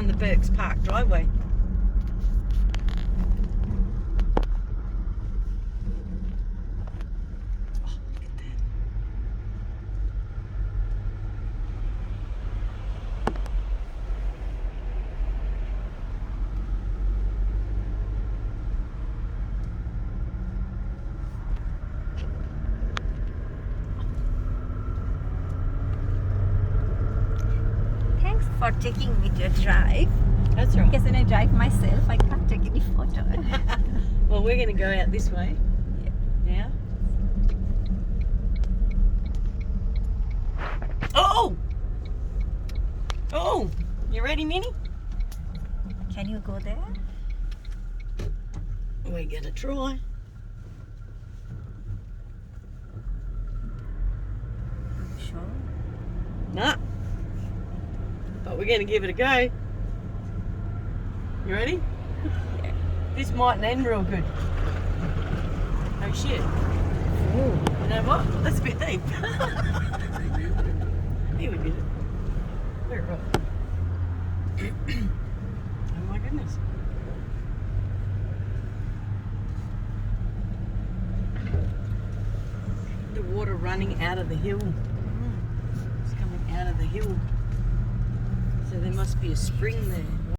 the Burks Park driveway. Oh, look at that. Thanks for taking me to a drive. That's right. Because when I drive myself, I can't take any photo. Well, we're going to go out this way. Yeah. Now. Oh! Oh! You ready, Minnie? Can you go there? We're going to try. Sure. Nah. But we're going to give it a go. You ready? Yeah. This mightn't end real good. Oh shit. Ooh. You know what? That's a bit deep. Here we did it. We're right. Oh my goodness. The water running out of the hill. It's coming out of the hill. So there must be a spring there.